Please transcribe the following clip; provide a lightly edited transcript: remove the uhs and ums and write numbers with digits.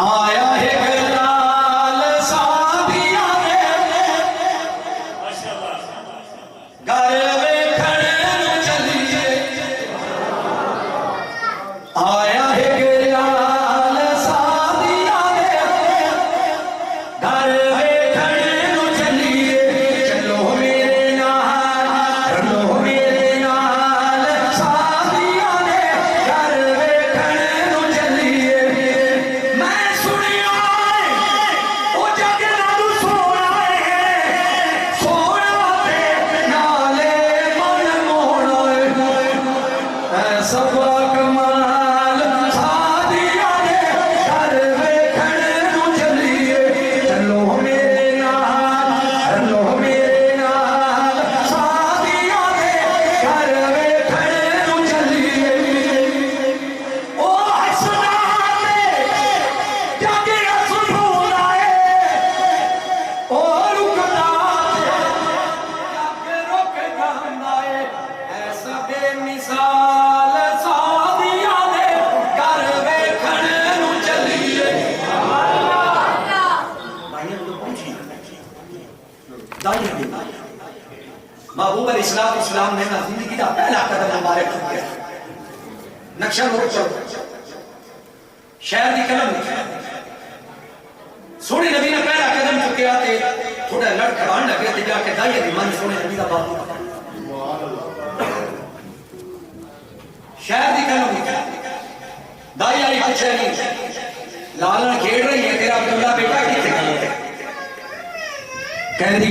आया है गलाल सादिया घर वेखण नूं चलीए आया है गलाल सादिया घर वेखण नूं चलीए चलो मेरे नाल सादिया घर वेखण नूं चलीए मैं सुनिया ओ जग नाल सोना ते नाले मन मोहना सब कमाल सादिया घर वेखण नूं चलीए चलो मेरे नाल सादिया घर वेखण नूं चलीए ओ हसना जग रसूल आए ओ रुकदा जग रुक जांदा है ऐसा बेमिसाल सादिया दे घर वेखण नूं चलीए भाइयों तो पहुंची दाई महबूब अलैहिस्सलाम ने ना जिंदगी का पहला कदम मुबारक चुकिया नक्शा नोट करो शहर की कलम सोने नबी ने पहला कदम चुकिया ते थोड़ा लड़खड़ाने लगे ते जाके दाई दी मन सोने नबी का बाप शहर की कलम दाई वाली पूछे नहीं लालन खेड़ रही है तेरा अब्दुल्ला बेटा किथे कहती